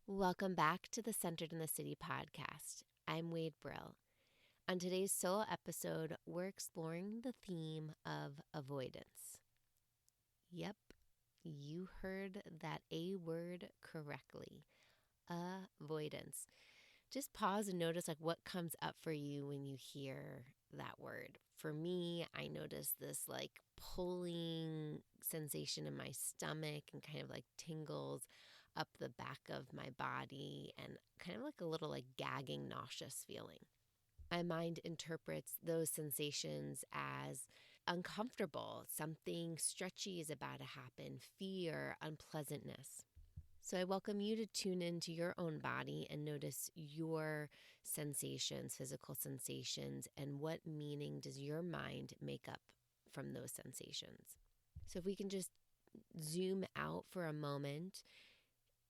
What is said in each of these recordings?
Welcome back to the Centered in the City podcast. I'm Wade Brill. On today's solo episode, we're exploring the theme of avoidance. Yep, you heard that A word correctly. Avoidance. Just pause and notice what comes up for you when you hear that word. For me, I notice this pulling sensation in my stomach and kind of tingles up the back of my body and kind of a little gagging, nauseous feeling. My mind interprets those sensations as uncomfortable, something stretchy is about to happen, fear, unpleasantness. So I welcome you to tune into your own body and notice your sensations, physical sensations, and what meaning does your mind make up from those sensations. So if we can just zoom out for a moment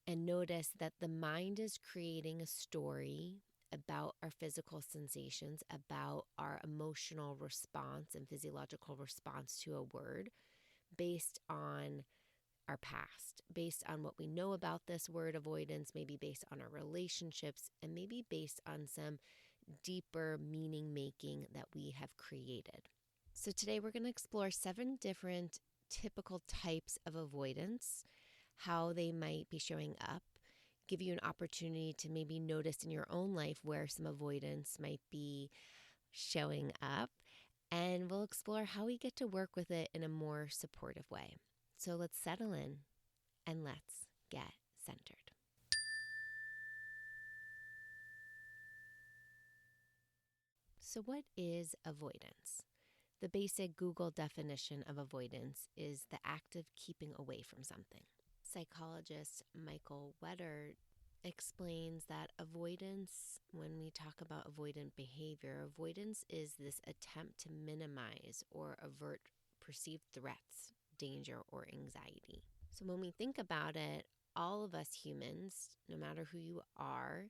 and notice that the mind is creating a story about our physical sensations, about our emotional response and physiological response to a word based on our past, based on what we know about this word avoidance, maybe based on our relationships, and maybe based on some deeper meaning making that we have created. So today we're going to explore 7 different typical types of avoidance, how they might be showing up, give you an opportunity to maybe notice in your own life where some avoidance might be showing up, and we'll explore how we get to work with it in a more supportive way. So let's settle in and let's get centered. So what is avoidance? The basic Google definition of avoidance is the act of keeping away from something. Psychologist Michael Wetter explains that avoidance, when we talk about avoidant behavior, avoidance is this attempt to minimize or avert perceived threats, danger, or anxiety. So when we think about it, all of us humans, no matter who you are,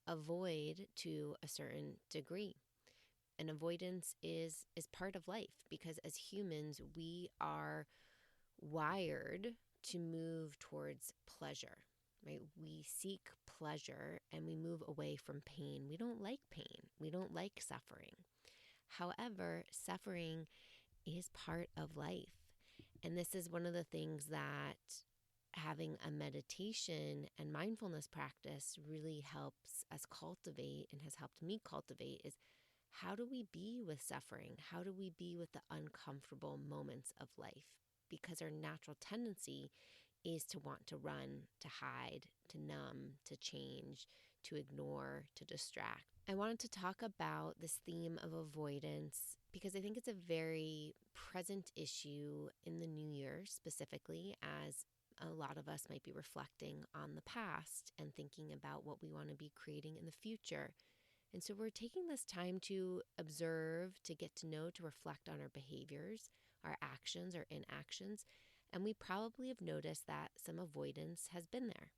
avoid to a certain degree. And avoidance is part of life because as humans, we are wired to move towards pleasure, right? We seek pleasure and we move away from pain. We don't like pain. We don't like suffering. However, suffering is part of life. And this is one of the things that having a meditation and mindfulness practice really helps us cultivate and has helped me cultivate is how do we be with suffering? How do we be with the uncomfortable moments of life? Because our natural tendency is to want to run, to hide, to numb, to change, to ignore, to distract. I wanted to talk about this theme of avoidance because I think it's a very present issue in the new year, specifically as a lot of us might be reflecting on the past and thinking about what we want to be creating in the future. And so we're taking this time to observe, to get to know, to reflect on our behaviors, our actions, our inactions. And we probably have noticed that some avoidance has been there.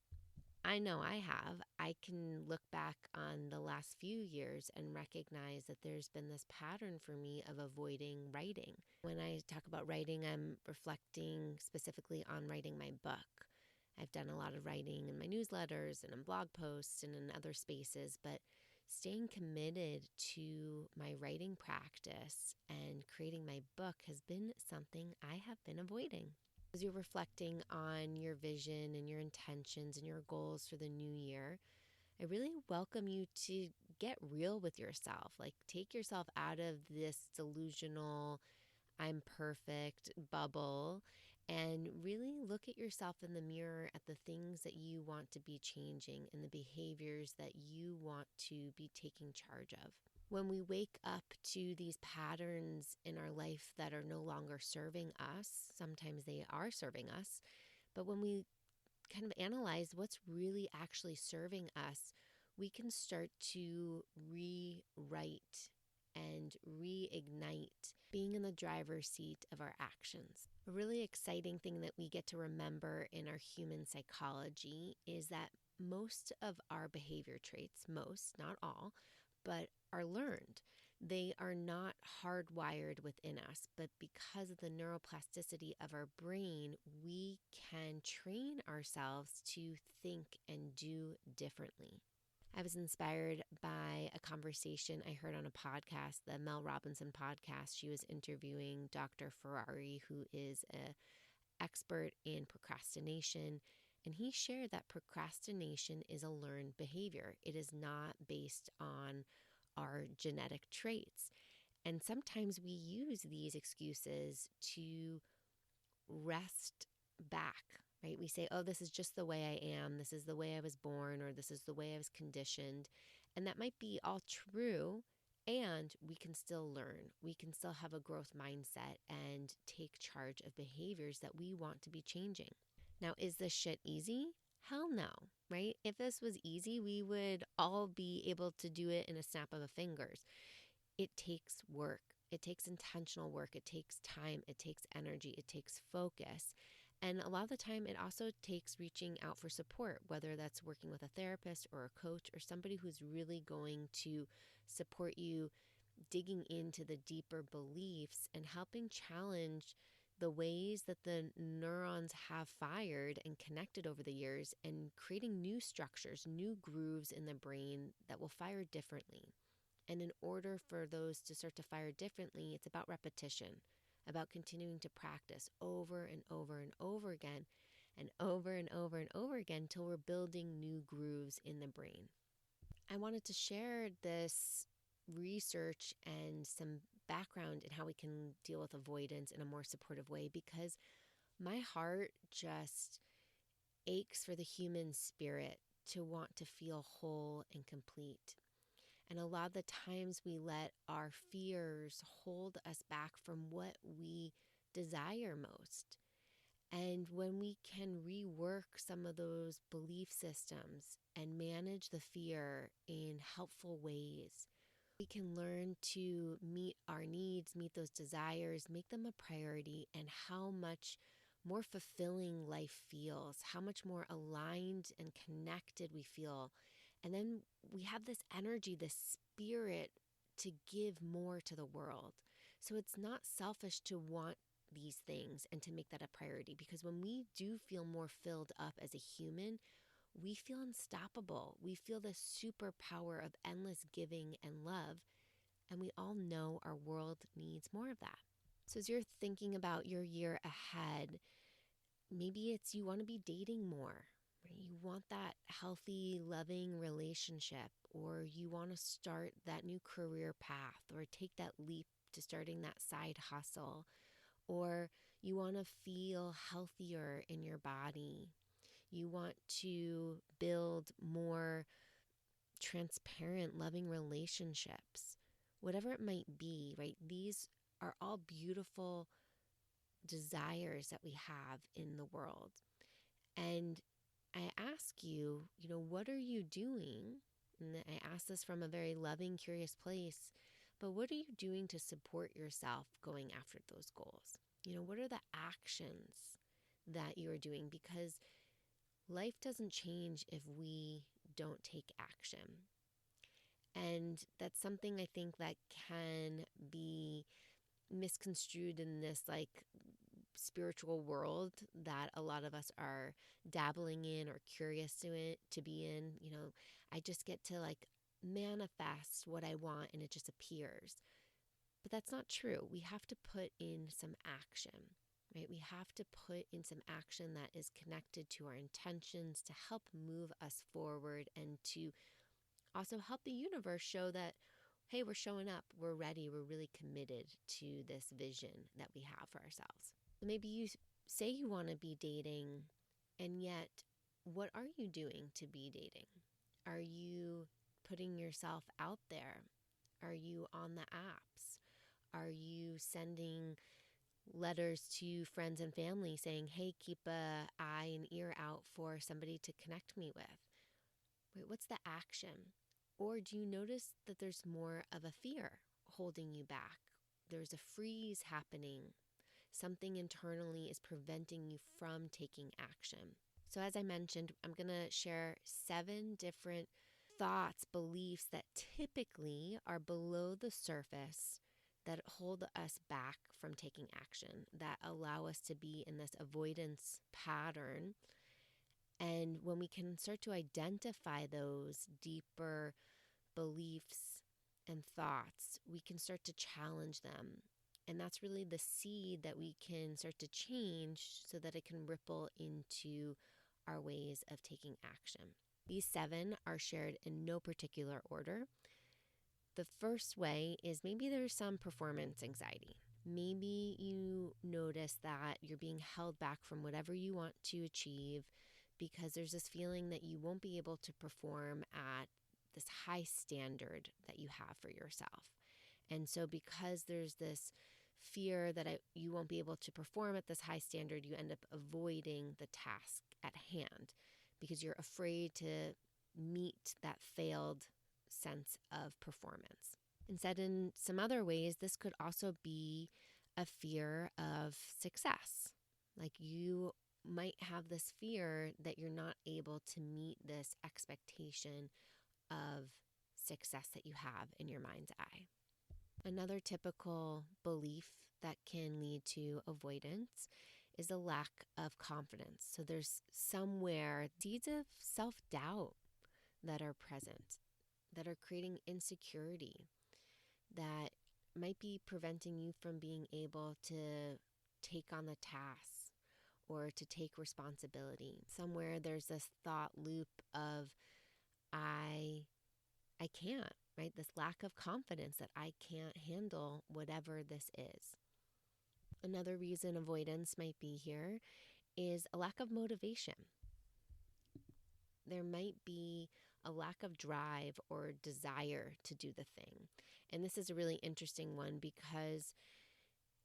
I know I have. I can look back on the last few years and recognize that there's been this pattern for me of avoiding writing. When I talk about writing, I'm reflecting specifically on writing my book. I've done a lot of writing in my newsletters and in blog posts and in other spaces, but staying committed to my writing practice and creating my book has been something I have been avoiding. As you're reflecting on your vision and your intentions and your goals for the new year, I really welcome you to get real with yourself. Take yourself out of this delusional, I'm perfect bubble and really look at yourself in the mirror at the things that you want to be changing and the behaviors that you want to be taking charge of. When we wake up to these patterns in our life that are no longer serving us, sometimes they are serving us, but when we kind of analyze what's really actually serving us, we can start to rewrite and reignite being in the driver's seat of our actions. A really exciting thing that we get to remember in our human psychology is that most of our behavior traits, most, not all, but are learned. They are not hardwired within us, but because of the neuroplasticity of our brain, we can train ourselves to think and do differently. I was inspired by a conversation I heard on a podcast, the Mel Robinson podcast. She was interviewing Dr. Ferrari, who is an expert in procrastination. And he shared that procrastination is a learned behavior. It is not based on our genetic traits. And sometimes we use these excuses to rest back, right? We say, oh, this is just the way I am. This is the way I was born, or this is the way I was conditioned. And that might be all true. And we can still learn. We can still have a growth mindset and take charge of behaviors that we want to be changing. Now, is this shit easy? Hell no, right? If this was easy, we would all be able to do it in a snap of a fingers. It takes work. It takes intentional work. It takes time. It takes energy. It takes focus. And a lot of the time, it also takes reaching out for support, whether that's working with a therapist or a coach or somebody who's really going to support you digging into the deeper beliefs and helping challenge the ways that the neurons have fired and connected over the years and creating new structures, new grooves in the brain that will fire differently. And in order for those to start to fire differently, it's about repetition, about continuing to practice over and over and over again, and over and over and over again till we're building new grooves in the brain. I wanted to share this research and some background in how we can deal with avoidance in a more supportive way because my heart just aches for the human spirit to want to feel whole and complete. And a lot of the times we let our fears hold us back from what we desire most. And when we can rework some of those belief systems and manage the fear in helpful ways, we can learn to meet our needs, meet those desires, make them a priority, and how much more fulfilling life feels, how much more aligned and connected we feel. And then we have this energy, this spirit to give more to the world. So it's not selfish to want these things and to make that a priority, because when we do feel more filled up as a human, we feel unstoppable. We feel the superpower of endless giving and love. And we all know our world needs more of that. So as you're thinking about your year ahead, maybe it's you want to be dating more, right? You want that healthy, loving relationship, or you want to start that new career path or take that leap to starting that side hustle, or you want to feel healthier in your body. You want to build more transparent, loving relationships, whatever it might be, right? These are all beautiful desires that we have in the world. And I ask you, what are you doing? And I ask this from a very loving, curious place, but what are you doing to support yourself going after those goals? What are the actions that you are doing? Because life doesn't change if we don't take action. And that's something I think that can be misconstrued in this spiritual world that a lot of us are dabbling in or curious to be in. I just get to manifest what I want and it just appears. But that's not true. We have to put in some action, right? We have to put in some action that is connected to our intentions to help move us forward and to also help the universe show that, hey, we're showing up, we're ready, we're really committed to this vision that we have for ourselves. Maybe you say you want to be dating, and yet what are you doing to be dating? Are you putting yourself out there? Are you on the apps? Are you sending letters to friends and family saying, hey, keep an eye and ear out for somebody to connect me with? Wait, what's the action? Or do you notice that there's more of a fear holding you back? There's a freeze happening. Something internally is preventing you from taking action. So as I mentioned, I'm going to share 7 different thoughts, beliefs that typically are below the surface that hold us back from taking action, that allow us to be in this avoidance pattern. And when we can start to identify those deeper beliefs and thoughts, we can start to challenge them. And that's really the seed that we can start to change so that it can ripple into our ways of taking action. These 7 are shared in no particular order. The first way is maybe there's some performance anxiety. Maybe you notice that you're being held back from whatever you want to achieve because there's this feeling that you won't be able to perform at this high standard that you have for yourself. And so because there's this fear that you won't be able to perform at this high standard, you end up avoiding the task at hand because you're afraid to meet that failed sense of performance. Instead, in some other ways, this could also be a fear of success. Like you might have this fear that you're not able to meet this expectation of success that you have in your mind's eye. Another typical belief that can lead to avoidance is a lack of confidence. So there's somewhere seeds of self-doubt that are present, that are creating insecurity, that might be preventing you from being able to take on the tasks or to take responsibility. Somewhere there's this thought loop of I can't, right? This lack of confidence that I can't handle whatever this is. Another reason avoidance might be here is a lack of motivation. There might be a lack of drive or desire to do the thing. And this is a really interesting one because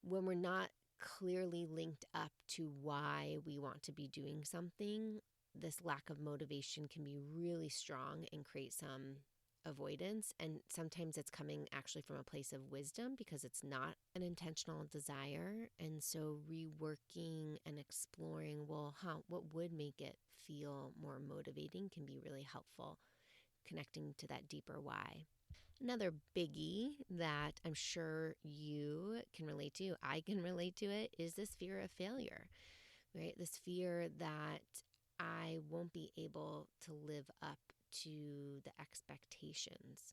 when we're not clearly linked up to why we want to be doing something, this lack of motivation can be really strong and create some avoidance. And sometimes it's coming actually from a place of wisdom because it's not an intentional desire. And so reworking and exploring, what would make it feel more motivating can be really helpful, connecting to that deeper why. Another biggie that I'm sure you can relate to, I can relate to it, is this fear of failure, right? This fear that I won't be able to live up to the expectations.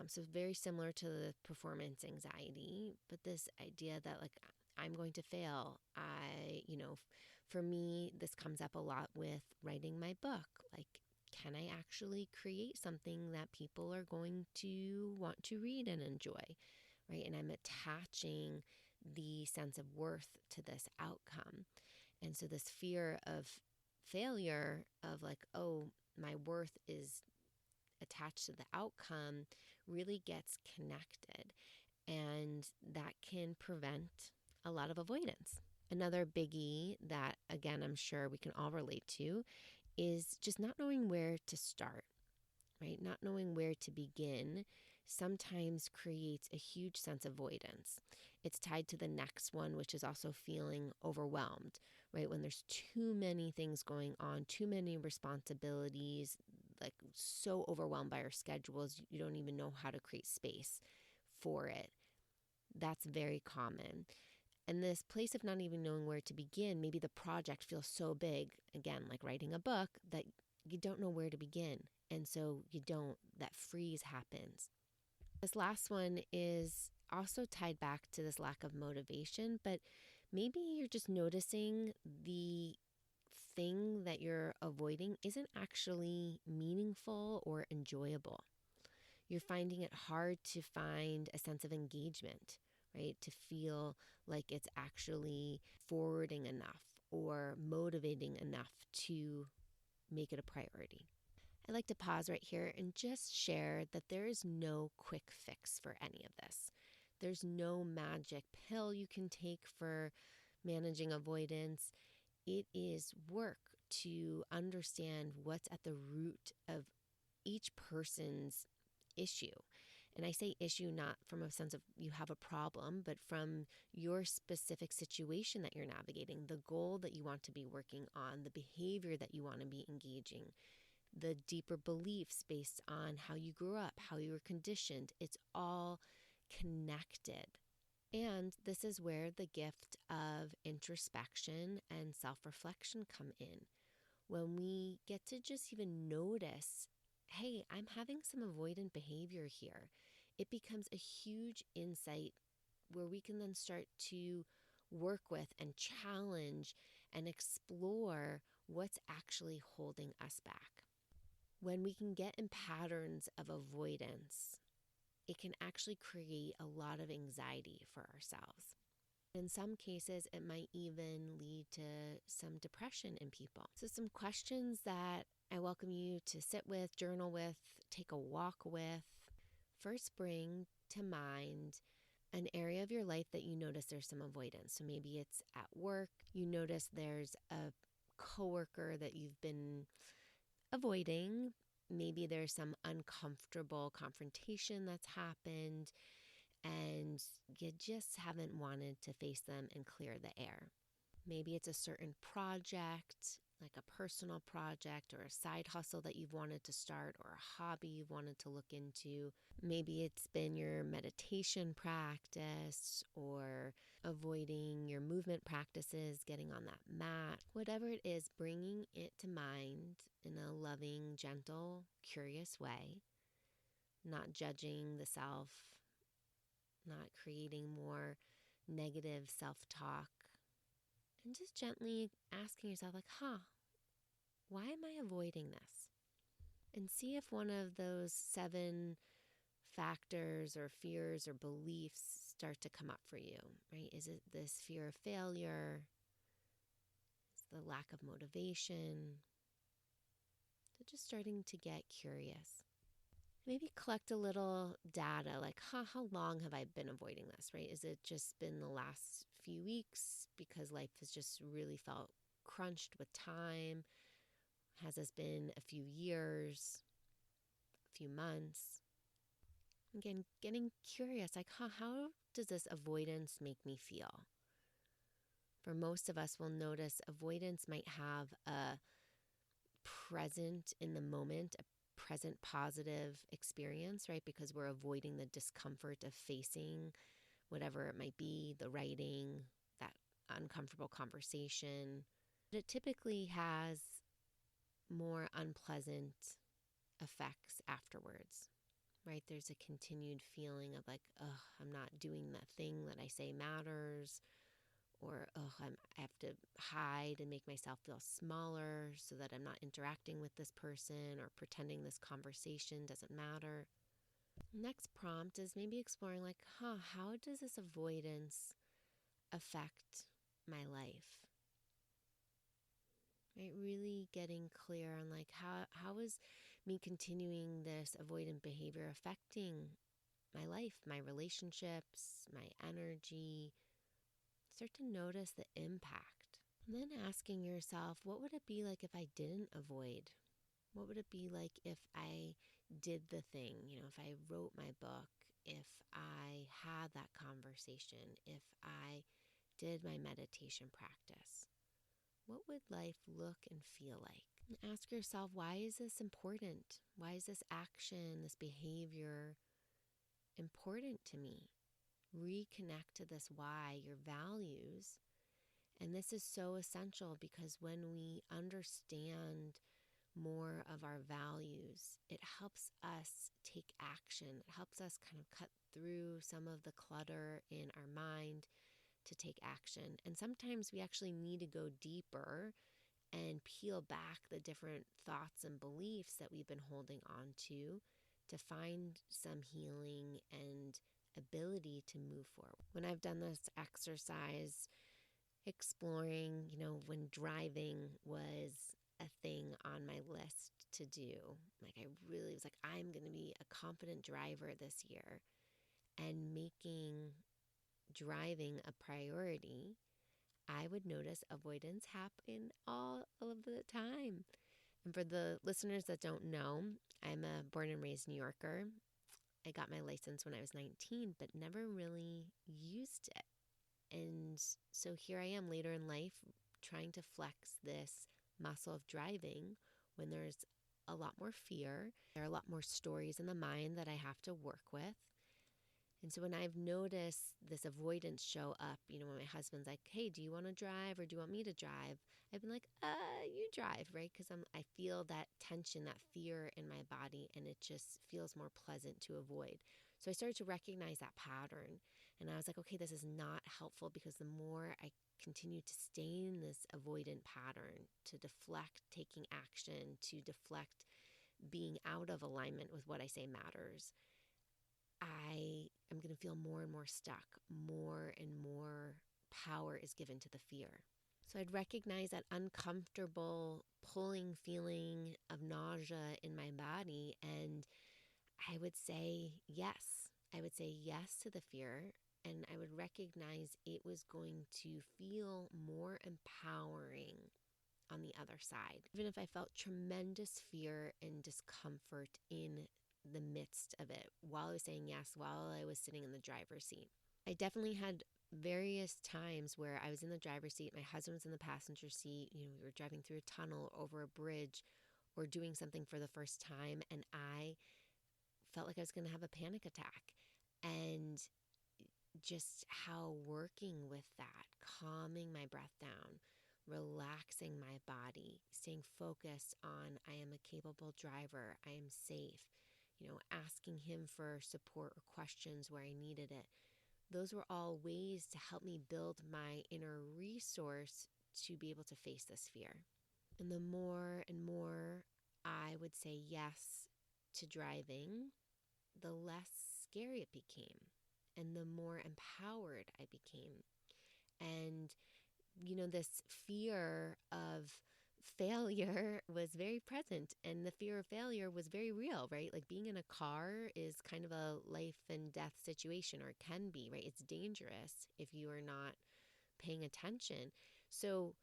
So very similar to the performance anxiety, but this idea that like I'm going to fail. For me, this comes up a lot with writing my book. Like, can I actually create something that people are going to want to read and enjoy, right? And I'm attaching the sense of worth to this outcome. And so this fear of failure of like, oh, my worth is attached to the outcome really gets connected. And that can prevent a lot of avoidance. Another biggie that, again, I'm sure we can all relate to is just not knowing where to start, right? Not knowing where to begin sometimes creates a huge sense of avoidance. It's tied to the next one, which is also feeling overwhelmed, right? When there's too many things going on, too many responsibilities, like so overwhelmed by our schedules, you don't even know how to create space for it. That's very common. And this place of not even knowing where to begin, maybe the project feels so big, again, like writing a book, that you don't know where to begin. And so that freeze happens. This last one is also tied back to this lack of motivation, but maybe you're just noticing the thing that you're avoiding isn't actually meaningful or enjoyable. You're finding it hard to find a sense of engagement, right? To feel like it's actually forwarding enough or motivating enough to make it a priority. I'd like to pause right here and just share that there is no quick fix for any of this. There's no magic pill you can take for managing avoidance. It is work to understand what's at the root of each person's issue. And I say issue not from a sense of you have a problem, but from your specific situation that you're navigating, the goal that you want to be working on, the behavior that you want to be engaging. the deeper beliefs based on how you grew up, how you were conditioned. It's all connected. And this is where the gift of introspection and self-reflection come in. When we get to just even notice, hey, I'm having some avoidant behavior here, it becomes a huge insight where we can then start to work with and challenge and explore what's actually holding us back. When we can get in patterns of avoidance, it can actually create a lot of anxiety for ourselves. In some cases, it might even lead to some depression in people. So some questions that I welcome you to sit with, journal with, take a walk with. First, bring to mind an area of your life that you notice there's some avoidance. So maybe it's at work, you notice there's a coworker that you've been avoiding. Maybe there's some uncomfortable confrontation that's happened and you just haven't wanted to face them and clear the air. Maybe it's a certain project, like a personal project or a side hustle that you've wanted to start or a hobby you've wanted to look into. Maybe it's been your meditation practice or avoiding your movement practices, getting on that mat. Whatever it is, bringing it to mind in a loving, gentle, curious way, not judging the self, not creating more negative self-talk, and just gently asking yourself, like, why am I avoiding this? And see if one of those 7 factors or fears or beliefs start to come up for you, right? Is it this fear of failure? Is it the lack of motivation? So just starting to get curious. Maybe collect a little data like, how long have I been avoiding this, right? Is it just been the last few weeks because life has just really felt crunched with time? Has this been a few years, a few months? Again, getting curious, like, how does this avoidance make me feel? For most of us, we'll notice avoidance might have a present in the moment, a present positive experience, right? Because we're avoiding the discomfort of facing whatever it might be, the writing, that uncomfortable conversation. But it typically has more unpleasant effects afterwards, right? There's a continued feeling of like, I'm not doing that thing that I say matters, or I have to hide and make myself feel smaller so that I'm not interacting with this person or pretending this conversation doesn't matter. Next prompt is maybe exploring like, how does this avoidance affect my life? Right, really getting clear on like how is me continuing this avoidant behavior affecting my life, my relationships, my energy. Start to notice the impact. And then asking yourself, what would it be like if I didn't avoid? What would it be like if I did the thing? If I wrote my book, if I had that conversation, if I did my meditation practice? What would life look and feel like? And ask yourself, why is this important? Why is this action, this behavior important to me? Reconnect to this why, your values. And this is so essential because when we understand more of our values, it helps us take action. It helps us kind of cut through some of the clutter in our mind to take action. And sometimes we actually need to go deeper and peel back the different thoughts and beliefs that we've been holding on to find some healing and ability to move forward. When I've done this exercise, exploring, when driving was a thing on my list to do, like I really was like, I'm going to be a confident driver this year, and making driving a priority, I would notice avoidance happen all of the time. And for the listeners that don't know, I'm a born and raised New Yorker. I got my license when I was 19, but never really used it. And so here I am later in life trying to flex this muscle of driving when there's a lot more fear. There are a lot more stories in the mind that I have to work with. And so when I've noticed this avoidance show up, when my husband's like, hey, do you want to drive or do you want me to drive? I've been like, you drive, right? Because I feel that tension, that fear in my body, and it just feels more pleasant to avoid. So I started to recognize that pattern. And I was like, okay, this is not helpful, because the more I continue to stay in this avoidant pattern, to deflect taking action, to deflect being out of alignment with what I say matters, I am going to feel more and more stuck. More and more power is given to the fear. So I'd recognize that uncomfortable pulling feeling of nausea in my body, and I would say yes. I would say yes to the fear, and I would recognize it was going to feel more empowering on the other side. Even if I felt tremendous fear and discomfort in the midst of it, while I was saying yes, while I was sitting in the driver's seat. I definitely had various times where I was in the driver's seat, my husband was in the passenger seat, we were driving through a tunnel, over a bridge, or doing something for the first time, and I felt like I was going to have a panic attack. And just how working with that, calming my breath down, relaxing my body, staying focused on I am a capable driver, I am safe, asking him for support or questions where I needed it. Those were all ways to help me build my inner resource to be able to face this fear. And the more and more I would say yes to driving, the less scary it became, and the more empowered I became. And, this fear of failure was very present, and the fear of failure was very real, right? Like being in a car is kind of a life and death situation, or it can be, right? It's dangerous if you are not paying attention. So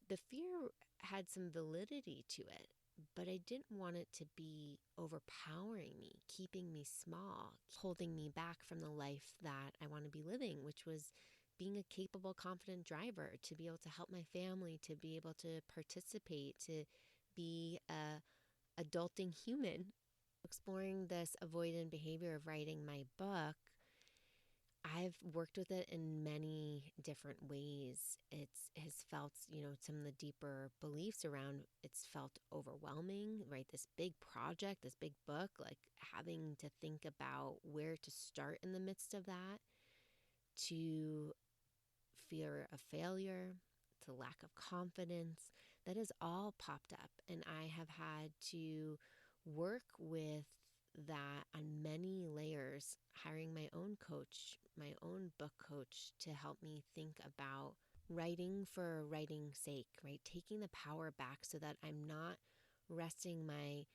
the fear had some validity to it, but I didn't want it to be overpowering me, keeping me small, holding me back from the life that I want to be living, which was being a capable, confident driver, to be able to help my family, to be able to participate, to be a adulting human. Exploring this avoidant behavior of writing my book, I've worked with it in many different ways. It has felt, some of the deeper beliefs around it's felt overwhelming, right? This big project, this big book, like having to think about where to start in the midst of that, to fear of failure, to lack of confidence, that has all popped up. And I have had to work with that on many layers, hiring my own coach, my own book coach, to help me think about writing for writing's sake, right? Taking the power back so that I'm not resting my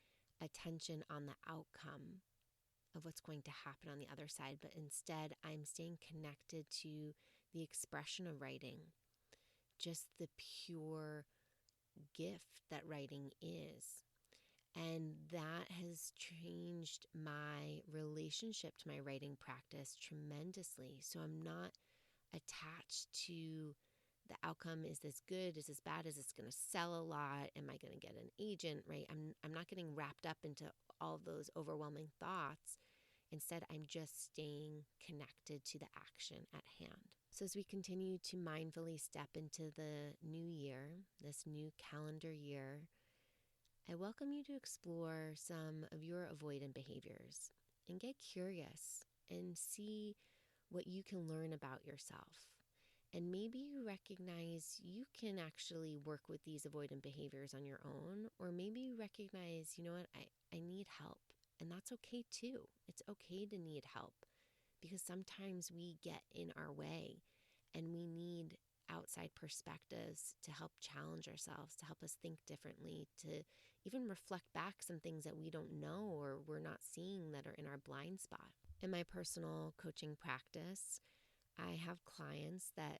attention on the outcome of what's going to happen on the other side, but instead I'm staying connected to the expression of writing, just the pure gift that writing is. And that has changed my relationship to my writing practice tremendously. So I'm not attached to the outcome. Is this good? Is this bad? Is this going to sell a lot? Am I going to get an agent, right? I'm not getting wrapped up into all of those overwhelming thoughts. Instead, I'm just staying connected to the action at hand. So as we continue to mindfully step into the new year, this new calendar year, I welcome you to explore some of your avoidant behaviors and get curious and see what you can learn about yourself. And maybe you recognize you can actually work with these avoidant behaviors on your own, or maybe you recognize, I need help. And that's okay too. It's okay to need help, because sometimes we get in our way and we need outside perspectives to help challenge ourselves, to help us think differently, to even reflect back some things that we don't know or we're not seeing that are in our blind spot. In my personal coaching practice, I have clients that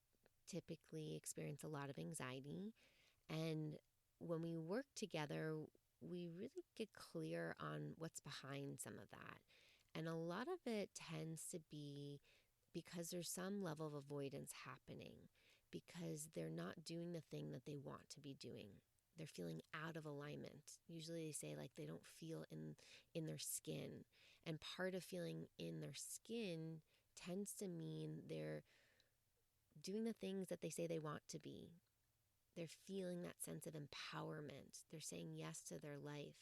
typically experience a lot of anxiety. And when we work together, we really get clear on what's behind some of that. And a lot of it tends to be because there's some level of avoidance happening, because they're not doing the thing that they want to be doing. they're feeling out of alignment. Usually they say like they don't feel in their skin. And part of feeling in their skin tends to mean they're doing the things that they say they want to be. They're feeling that sense of empowerment. They're saying yes to their life.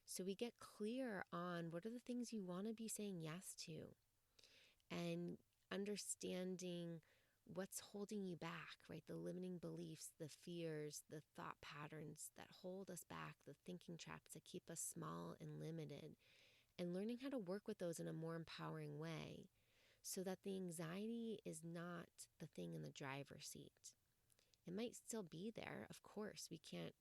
So we get clear on what are the things you want to be saying yes to, and understanding what's holding you back, right? The limiting beliefs, the fears, the thought patterns that hold us back, the thinking traps that keep us small and limited, and learning how to work with those in a more empowering way so that the anxiety is not the thing in the driver's seat. It might still be there, of course. We can't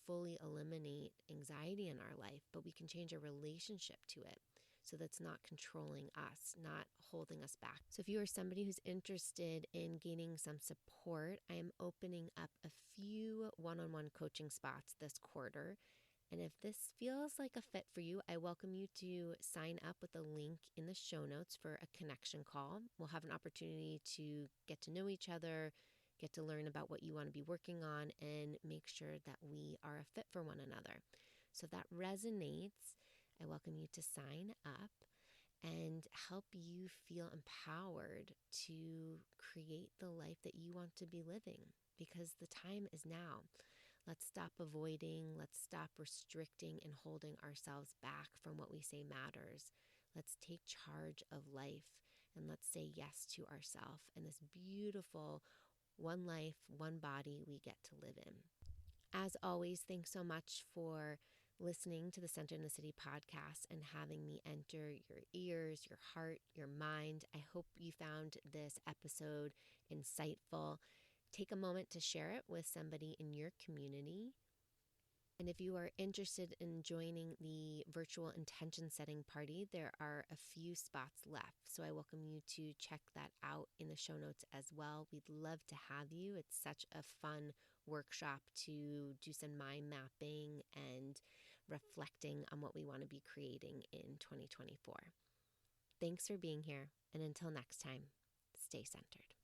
fully eliminate anxiety in our life, but we can change our relationship to it so that's not controlling us, not holding us back. So if you are somebody who's interested in gaining some support, I am opening up a few one-on-one coaching spots this quarter. And if this feels like a fit for you, I welcome you to sign up with the link in the show notes for a connection call. We'll have an opportunity to get to know each other, get to learn about what you want to be working on, and make sure that we are a fit for one another. So if that resonates, I welcome you to sign up and help you feel empowered to create the life that you want to be living, because the time is now. Let's stop avoiding. Let's stop restricting and holding ourselves back from what we say matters. Let's take charge of life and let's say yes to ourselves and this beautiful one life, one body we get to live in. As always, thanks so much for listening to the Center in the City podcast and having me enter your ears, your heart, your mind. I hope you found this episode insightful. Take a moment to share it with somebody in your community. And if you are interested in joining the virtual intention setting party, there are a few spots left. So I welcome you to check that out in the show notes as well. We'd love to have you. It's such a fun workshop to do some mind mapping and reflecting on what we want to be creating in 2024. Thanks for being here. And until next time, stay centered.